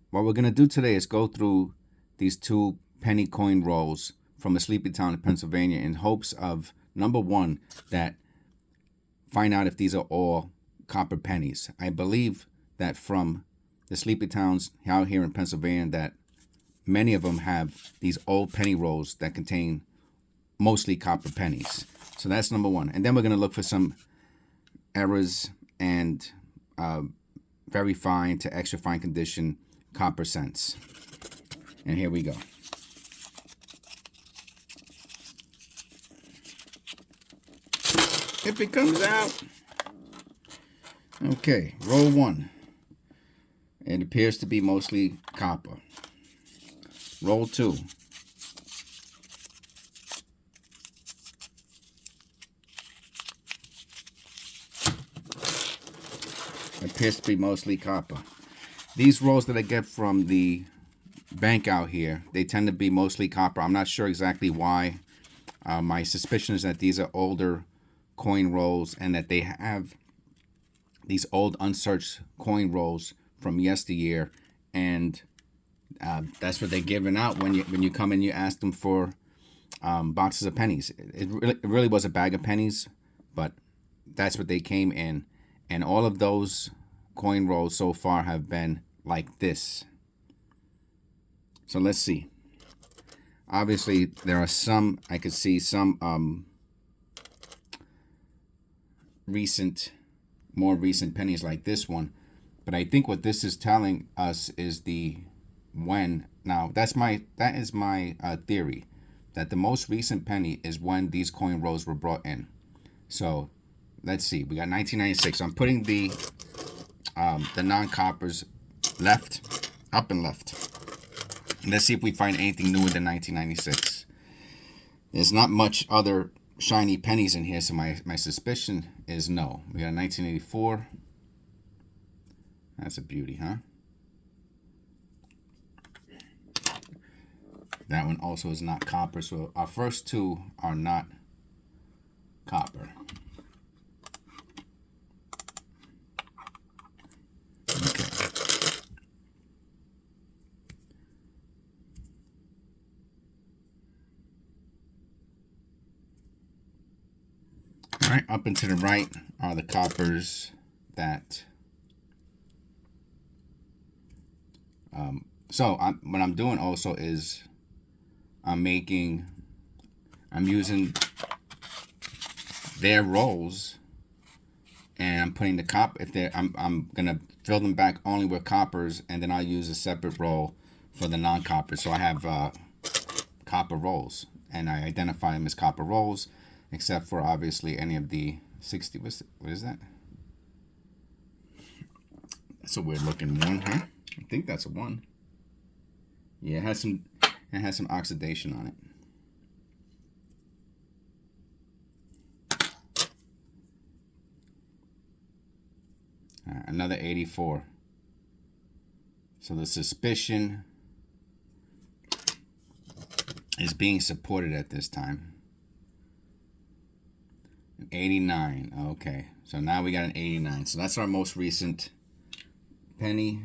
what we're going to do today is go through these two penny coin rolls from a sleepy town in Pennsylvania in hopes of, number one, that find out if these are all copper pennies. I believe that from the sleepy towns out here in Pennsylvania that many of them have these old penny rolls that contain mostly copper pennies. So that's number one. And then we're going to look for some errors and uh, very fine to extra fine condition copper cents. And here we go. If it comes out. Okay, roll one. It appears to be mostly copper. Roll two. Appears to be mostly copper. These rolls that I get from the bank out here, they tend to be mostly copper. I'm not sure exactly why. My suspicion is that these are older coin rolls and that they have these old unsearched coin rolls from yesteryear, and that's what they're giving out when you come and you ask them for boxes of pennies. It really was a bag of pennies, but that's what they came in, and all of those coin rolls so far have been like this. So let's see. Obviously, there are some, I could see some more recent pennies like this one. But I think what this is telling us is the when. Now, that is my theory, that the most recent penny is when these coin rolls were brought in. So let's see. We got 1996. So I'm putting the non-coppers up and left. Let's see if we find anything newer than 1996. There's not much other shiny pennies in here, so my suspicion is no. We got 1984. That's a beauty, huh? That one also is not copper, so our first two are not copper. Okay. All right, up and to the right are the coppers that. What I'm doing also is I'm using their rolls, and I'm putting I'm gonna fill them back only with coppers, and then I'll use a separate roll for the non-coppers. So I have copper rolls, and I identify them as copper rolls, except for obviously any of the 60. What is that? That's a weird looking one, huh? I think that's a one. Yeah, it has some oxidation on it. Another 84. So the suspicion is being supported at this time. 89. Okay, so now we got an 89. So that's our most recent penny.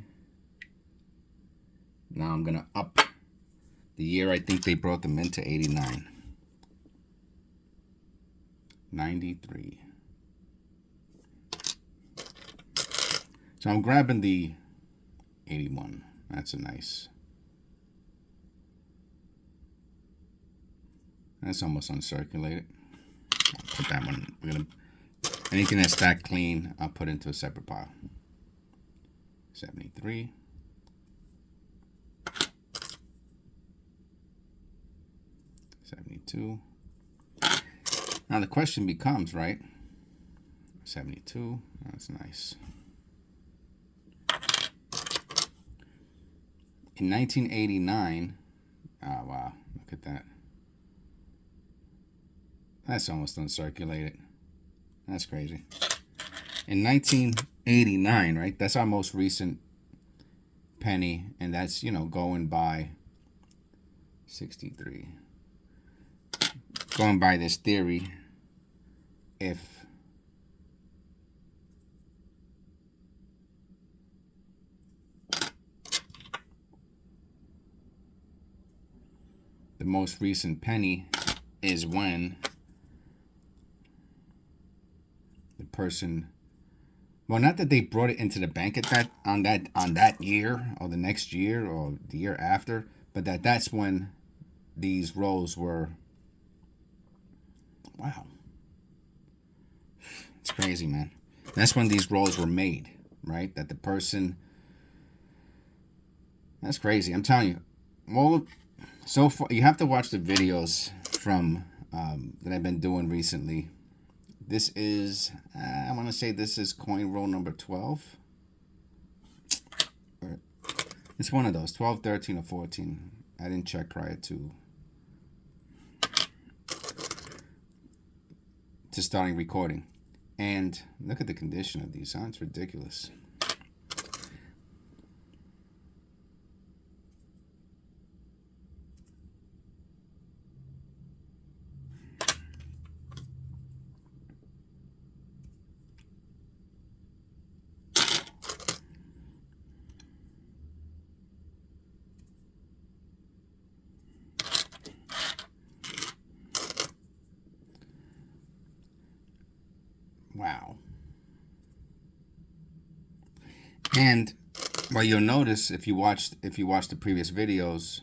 Now I'm gonna up the year I think they brought them into 89. 93. So I'm grabbing the 81. That's a nice. That's almost uncirculated. I'll put that one. Anything that's that clean, I'll put into a separate pile. 73. 72. Now the question becomes, right? 72. That's nice. In 1989, oh wow, look at that. That's almost uncirculated. That's crazy. In 1989, right? That's our most recent penny, and that's, going by 63. Going by this theory, if the most recent penny is when the person, well, not that they brought it into the bank at that on that year or the next year or the year after, but that's when these rolls were. Wow, it's crazy, man. That's when these rolls were made, right? That the person. That's crazy. I'm telling you. Well, so far you have to watch the videos from that I've been doing recently. This is, I want to say this is coin roll number 12. It's one of those, 12, 13, or 14. I didn't check prior to starting recording. And look at the condition of these, huh? It's ridiculous. Wow. And what you'll notice if you watch the previous videos,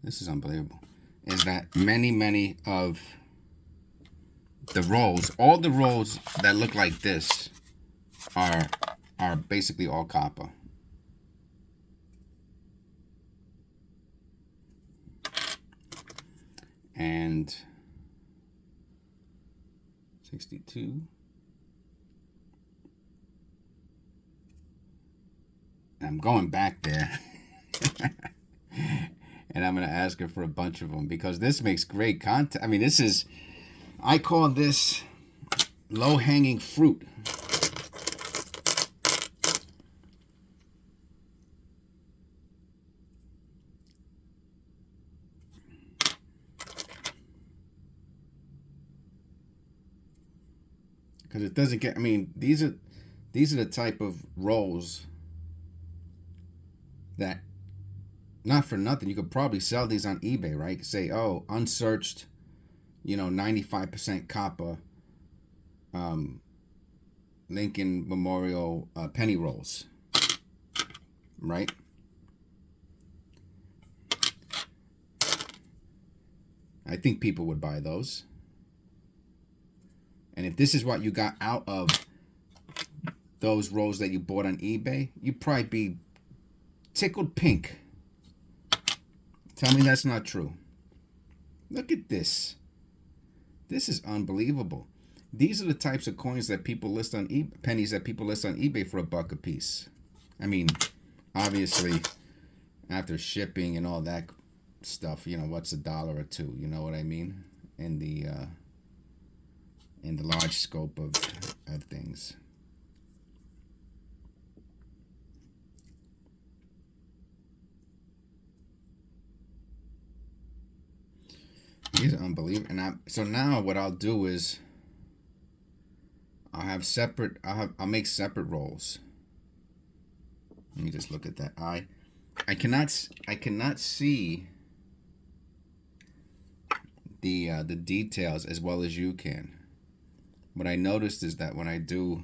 this is unbelievable, is that many of the rolls, all the rolls that look like this are basically all copper. And 62. I'm going back there. And I'm going to ask her for a bunch of them because this makes great content. I mean, I call this low-hanging fruit. Because it doesn't get, I mean, these are the type of rolls that, not for nothing, you could probably sell these on eBay, right? Say, oh, unsearched, 95% copper, Lincoln Memorial penny rolls, right? I think people would buy those. And if this is what you got out of those rolls that you bought on eBay, you'd probably be tickled pink. Tell me that's not true. Look at this. This is unbelievable. These are the types of coins that people list on eBay, pennies that people list on eBay for $1 a piece. I mean, obviously, after shipping and all that stuff, what's $1 or $2? You know what I mean? In the large scope of things. These are unbelievable. And so now what I'll do is I'll make separate rolls. Let me just look at that. I cannot see the details as well as you can. What I noticed is that when I do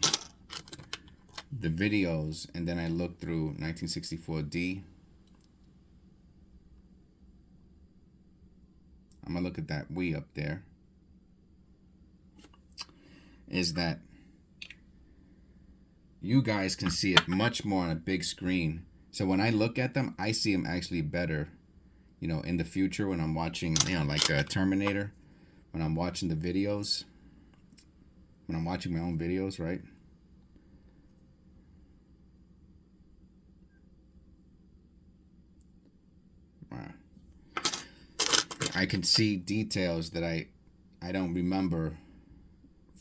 the videos and then I look through 1964D, I'm going to look at that "we" up there, is that you guys can see it much more on a big screen. So when I look at them, I see them actually better, in the future when I'm watching, like Terminator, when I'm watching the videos, when I'm watching my own videos, right? Wow. I can see details that I don't remember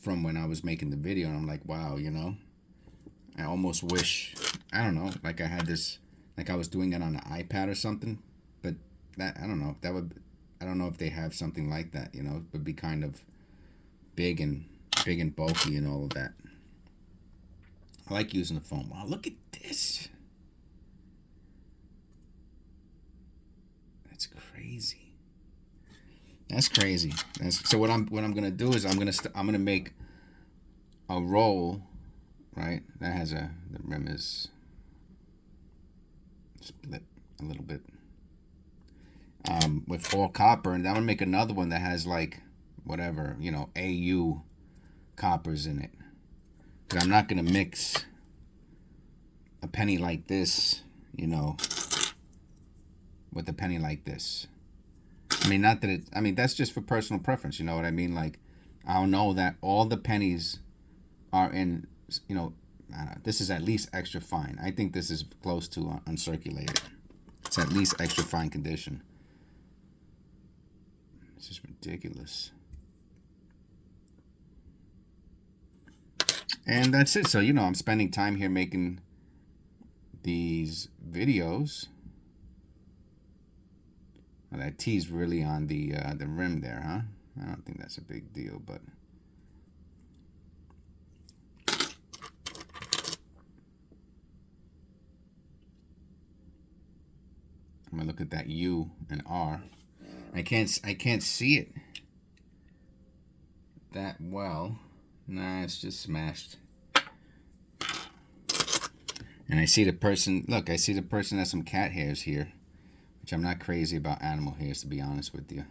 from when I was making the video, and I'm like, wow, I almost wish, I don't know, like I had this, like I was doing it on an iPad or something, but that, I don't know, I don't know if they have something like that, it would be kind of big and bulky and all of that. I like using the phone. Wow, look at this. That's crazy. That's crazy. So what I'm gonna do is I'm gonna make a roll, right? That has the rim is split a little bit, with all copper, and I'm gonna make another one that has like whatever, AU coppers in it. But I'm not gonna mix a penny like this, with a penny like this. I mean, not that it. I mean, that's just for personal preference. You know what I mean? Like, I don't know that all the pennies are in. This is at least extra fine. I think this is close to uncirculated. It's at least extra fine condition. It's just ridiculous. And that's it. So, I'm spending time here making these videos. Well, that T's really on the rim there, huh? I don't think that's a big deal, but I'm gonna look at that U and R. I can't see it that well. Nah, it's just smashed. And I see the person. Look, I see the person has some cat hairs here, which I'm not crazy about animal hairs, to be honest with you.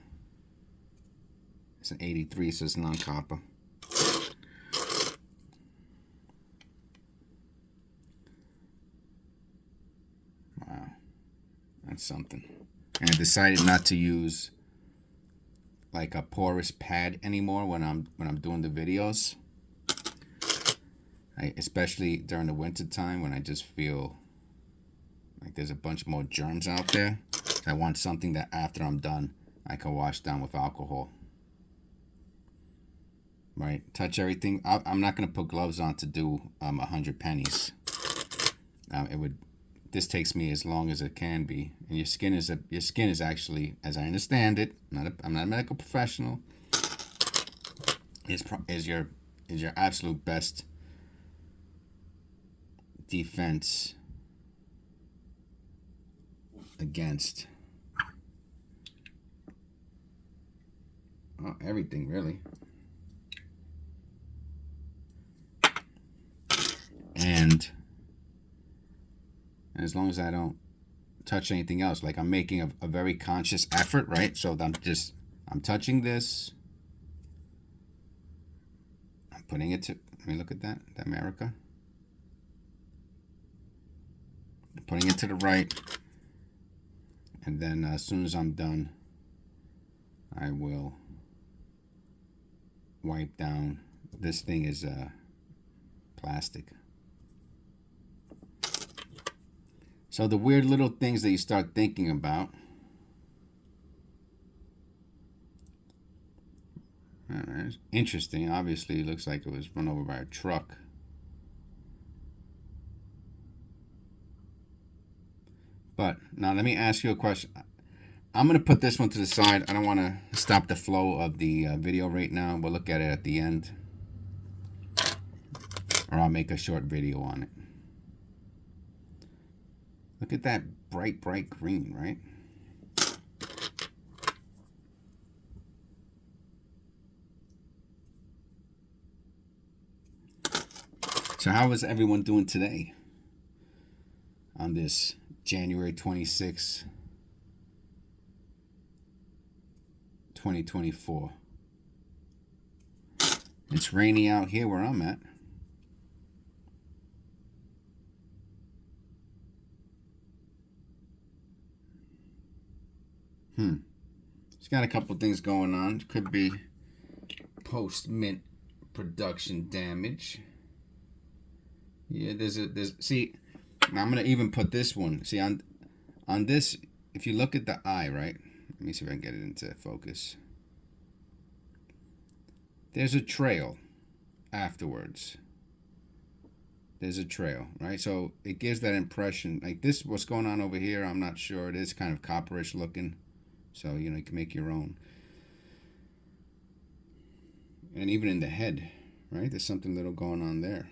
It's an 83, so it's non-copper. Wow, that's something. And I decided not to use like a porous pad anymore when I'm doing the videos. Especially during the winter time when I just feel like there's a bunch more germs out there. I want something that after I'm done I can wash down with alcohol. Right? Touch everything. I'm not gonna put gloves on to do 100 pennies. This takes me as long as it can be. And your skin is actually, as I understand it, I'm not a medical professional, is your absolute best defense against everything, really. And as long as I don't touch anything else, like I'm making a very conscious effort, right? So I'm touching this. I'm putting it to, let me look at that America. I'm putting it to the right. And then as soon as I'm done, I will wipe down. This thing is plastic. So the weird little things that you start thinking about. Interesting. Obviously, it looks like it was run over by a truck. But now let me ask you a question. I'm going to put this one to the side. I don't want to stop the flow of the video right now. We'll look at it at the end. Or I'll make a short video on it. Look at that bright green, right? So how is everyone doing today on this January 26, 2024? It's rainy out here where I'm at. It's got a couple things going on. Could be post-mint production damage. Yeah, see, now I'm gonna even put this one. See, on this, if you look at the eye, right? Let me see if I can get it into focus. There's a trail afterwards. There's a trail, right? So it gives that impression. Like this, what's going on over here, I'm not sure. It is kind of copperish looking. So, you can make your own. And even in the head, right? There's something little going on there.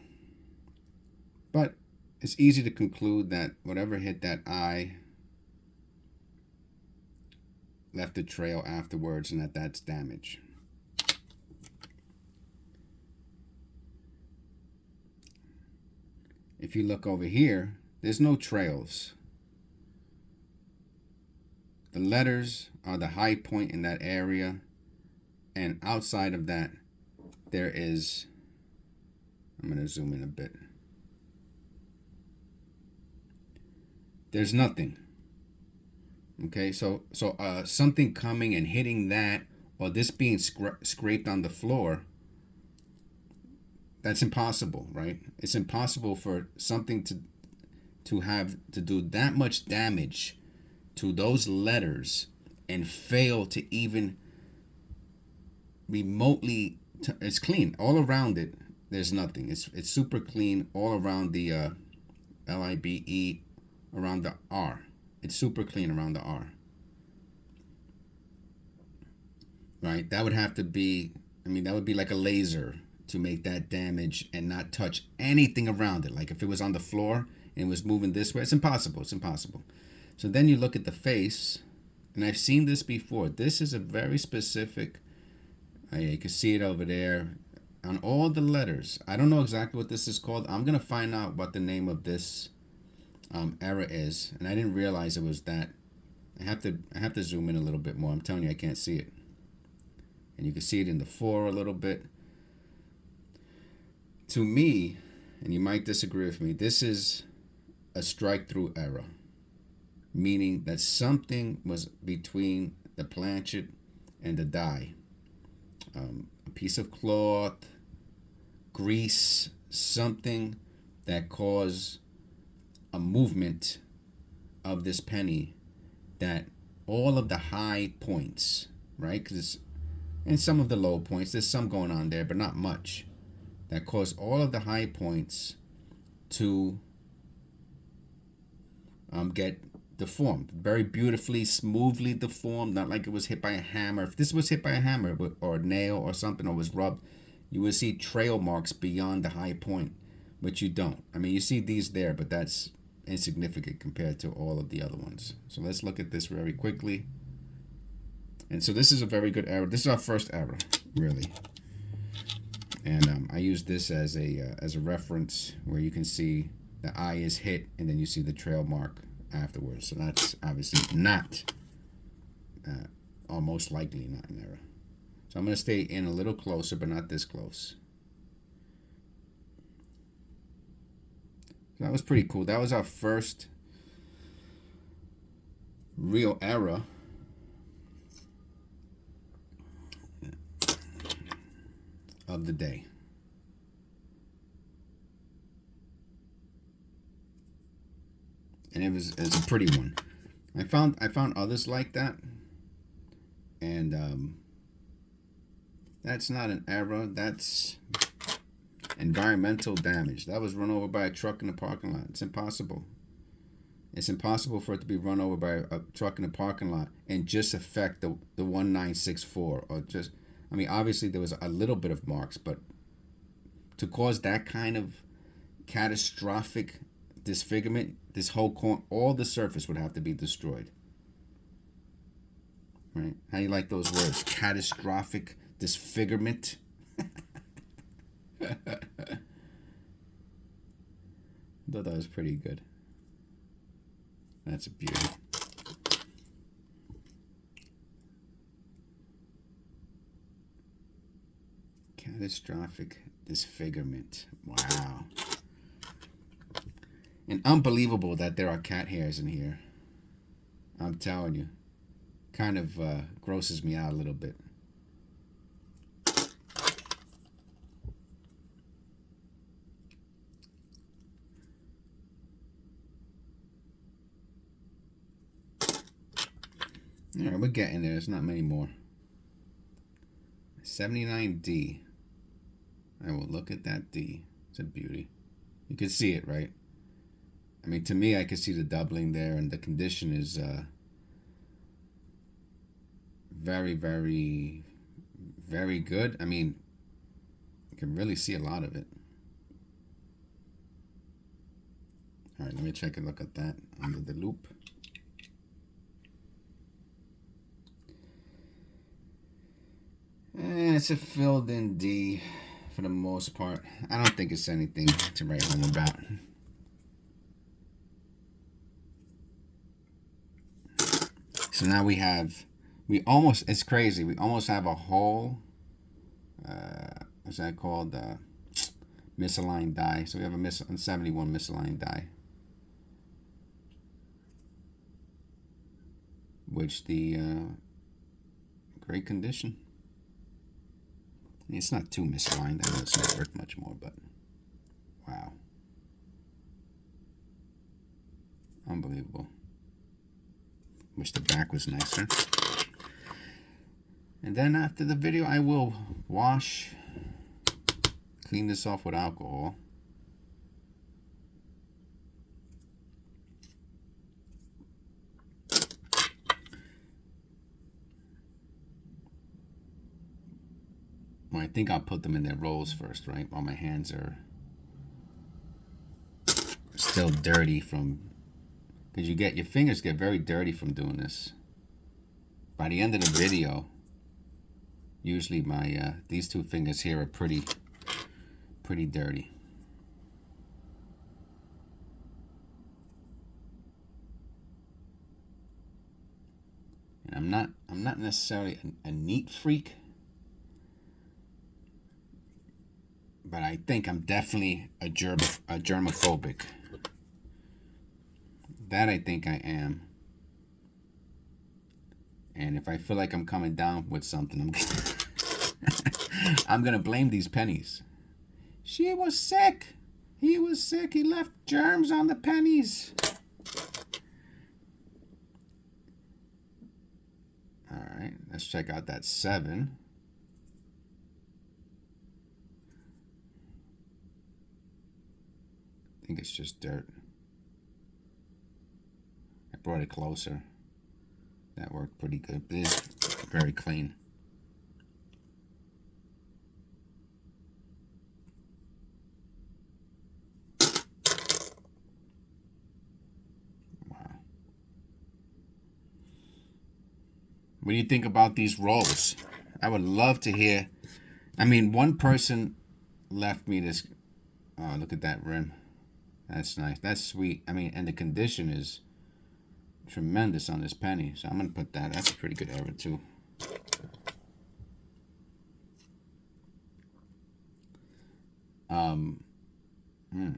But it's easy to conclude that whatever hit that eye left a trail afterwards and that's damage. If you look over here, there's no trails. The letters are the high point in that area, and outside of that, there is, I'm going to zoom in a bit. There's nothing. Okay, so something coming and hitting that, or this being scraped on the floor, that's impossible, right? It's impossible for something to have to do that much damage to those letters and fail to even remotely. It's clean all around it. There's nothing. It's super clean all around the LIBE, around the R. It's super clean around the R. Right? That would have to be, I mean, that would be like a laser to make that damage and not touch anything around it. Like if it was on the floor and it was moving this way, it's impossible. It's impossible. So then you look at the face, and I've seen this before. This is a very specific, you can see it over there on all the letters. I don't know exactly what this is called. I'm going to find out what the name of this error is, and I didn't realize it was that. I have to zoom in a little bit more. I'm telling you, I can't see it. And you can see it in the 4 a little bit. To me, and you might disagree with me, this is a strike-through error, meaning that something was between the planchet and the die. A piece of cloth, grease, something that caused a movement of this penny, that all of the high points, right? And some of the low points, there's some going on there, but not much. That caused all of the high points to get deformed, very beautifully, smoothly deformed, not like it was hit by a hammer. If this was hit by a hammer or a nail or something, or was rubbed, you would see trail marks beyond the high point, but you don't. I mean, you see these there, but that's insignificant compared to all of the other ones. So let's look at this very quickly. And so this is a very good error. This is our first error, really. And I use this as a reference where you can see the eye is hit and then you see the trail mark afterwards. So that's obviously not, or most likely not an error. So I'm going to stay in a little closer, but not this close. So that was pretty cool. That was our first real error. Of the day. And it's a pretty one. I found others like that, and that's not an error. That's environmental damage. That was run over by a truck in the parking lot. It's impossible. It's impossible for it to be run over by a truck in the parking lot and just affect the 1964 or just. I mean, obviously there was a little bit of marks, but to cause that kind of catastrophic disfigurement, this whole corner, all the surface would have to be destroyed. Right? How do you like those words? Catastrophic disfigurement. I thought that was pretty good. That's a beauty. Catastrophic disfigurement. Wow. And unbelievable that there are cat hairs in here. I'm telling you. Kind of grosses me out a little bit. All right, we're getting there. There's not many more. 79D. I will look at that D. It's a beauty. You can see it, right? I mean, to me, I can see the doubling there, and the condition is very, very, very good. I mean, you can really see a lot of it. All right, let me check and look at that under the loop. Yeah, it's a filled in D for the most part. I don't think it's anything to write home about. So now it's crazy. We almost have a whole, what's that called? Misaligned die. So we have a 71 misaligned die. Which the great condition. It's not too misaligned. I know it's not worth much more, but wow. Unbelievable. Wish the back was nicer. And then after the video, I will clean this off with alcohol. Well, I think I'll put them in their rolls first, right? While my hands are still dirty from, because your fingers get very dirty from doing this. By the end of the video, usually my these two fingers here are pretty dirty. And I'm not necessarily a neat freak, but I think I'm definitely a germophobic. That I think I am. And if I feel like I'm coming down with something, I'm gonna blame these pennies. She was sick. He was sick. He left germs on the pennies. All right, let's check out that 7. I think it's just dirt. I brought it closer. That worked pretty good. It is very clean. Wow. What do you think about these rolls? I would love to hear. I mean, one person left me this. Oh, look at that rim. That's nice. That's sweet. I mean, and the condition is tremendous on this penny. So I'm going to put that. That's a pretty good error, too.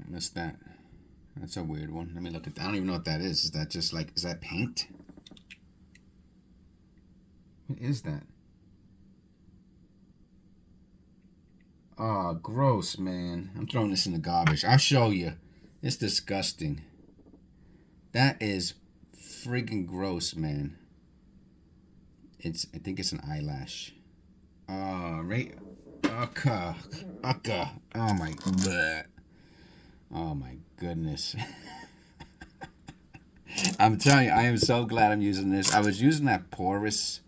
What's that? That's a weird one. Let me look at that. I don't even know what that is. Is that just like, is that paint? What is that? Oh, gross, man. I'm throwing this in the garbage. I'll show you. It's disgusting. That is friggin' gross, man. I think it's an eyelash. Oh, right. Okay. Oh my. Bleh. Oh my goodness. I'm telling you, I am so glad I'm using this. I was using that porous.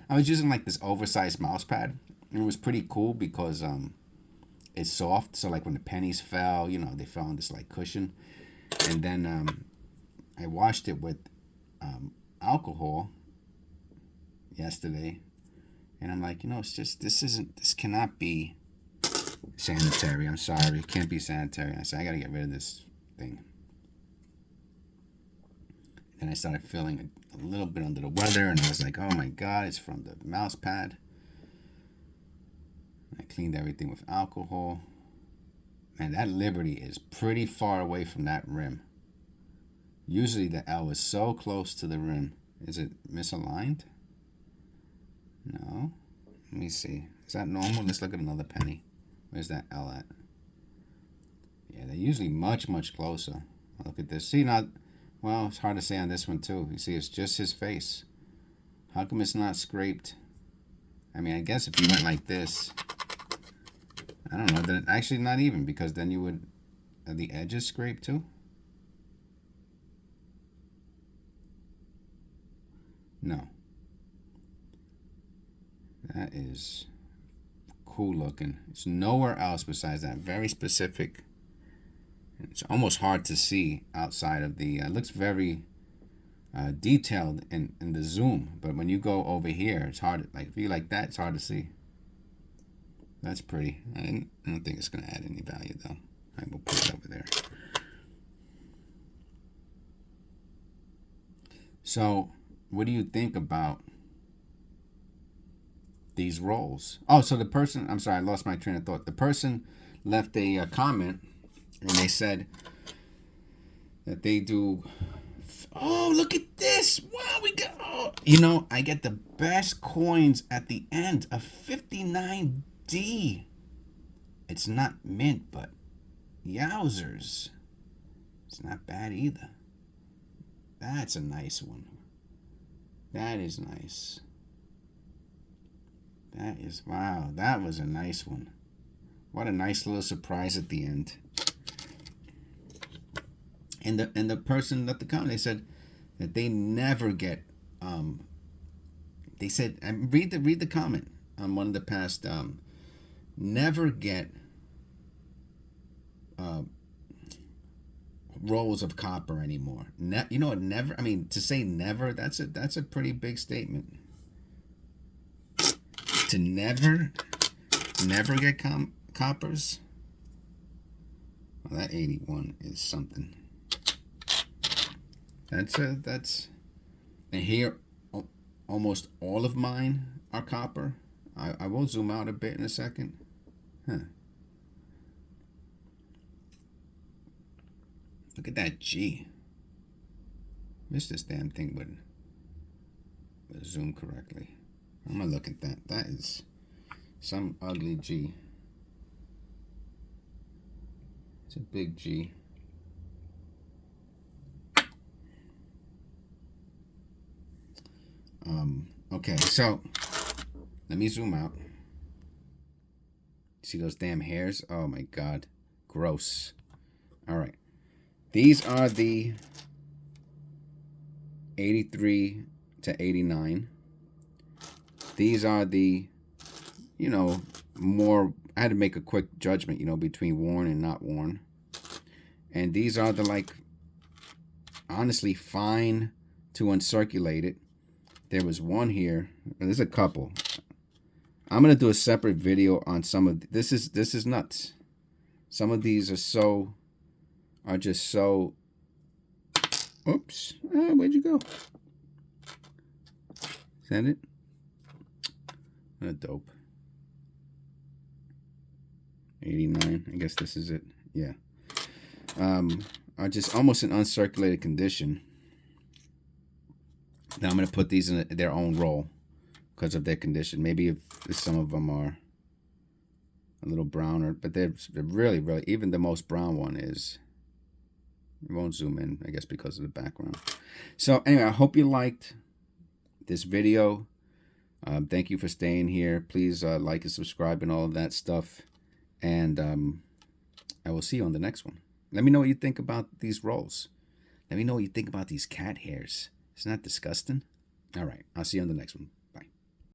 I was using like this oversized mouse pad. And it was pretty cool because it's soft. So like when the pennies fell, you know, they fell on this like cushion. And then I washed it with alcohol yesterday, and I'm like, you know, it's just this cannot be sanitary. I'm sorry, it can't be sanitary. I said I gotta get rid of this thing. And I started feeling a little bit under the weather, and I was like, oh my god, it's from the mouse pad. I cleaned everything with alcohol. Man, that Liberty is pretty far away from that rim. Usually the L is so close to the rim. Is it misaligned? No. Let me see. Is that normal? Let's look at another penny. Where's that L at? Yeah, they're usually much, much closer. Look at this. See, now, well, it's hard to say on this one, too. You see, it's just his face. How come it's not scraped? I mean, I guess if you went like this, I don't know. Then actually, not even, because then you would, are the edges scraped, too? No. That is cool looking. It's nowhere else besides that. Very specific. It's almost hard to see outside of the, it looks very detailed in the zoom. But when you go over here, it's hard, like if you like that, it's hard to see. That's pretty. I don't think it's going to add any value, though. I will put it over there. So, what do you think about these rolls? Oh, so the person, I'm sorry, I lost my train of thought. The person left a comment, and they said that they do. Oh, look at this! Wow, we got. Oh, you know, I get the best coins at the end, a 59D. It's not mint, but yowzers. It's not bad either. That's a nice one. That is nice. That is, wow, that was a nice one. What a nice little surprise at the end. And the person left the comment, they said that they never get they said, read the comment on one of the past, never get rolls of copper anymore. You know what? Never. I mean, to say never, that's a pretty big statement. To never get coppers. Well, that 81 is something. That's and here almost all of mine are copper. I will zoom out a bit in a second. Huh. Look at that G. Wish this damn thing would zoom correctly. I'm gonna look at that. That is some ugly G. It's a big G. Okay, so let me zoom out. See those damn hairs? Oh my god. Gross. Alright. These are the 83 to 89. These are the, you know, more, I had to make a quick judgment, you know, between worn and not worn. And these are the, like, honestly fine to uncirculated. There was one here. There's a couple. I'm gonna do a separate video on some of this. Is nuts. Some of these are just so. Oops. Where'd you go? Is that it? What a dope. 89. I guess this is it. Yeah. Are just almost in uncirculated condition. Now I'm going to put these in their own roll because of their condition. Maybe if some of them are a little browner, but they're really, really, even the most brown one is, it won't zoom in, I guess, because of the background. So anyway, I hope you liked this video. Thank you for staying here. Please like and subscribe and all of that stuff. And I will see you on the next one. Let me know what you think about these rolls. Let me know what you think about these cat hairs. Isn't that disgusting? All right. I'll see you on the next one.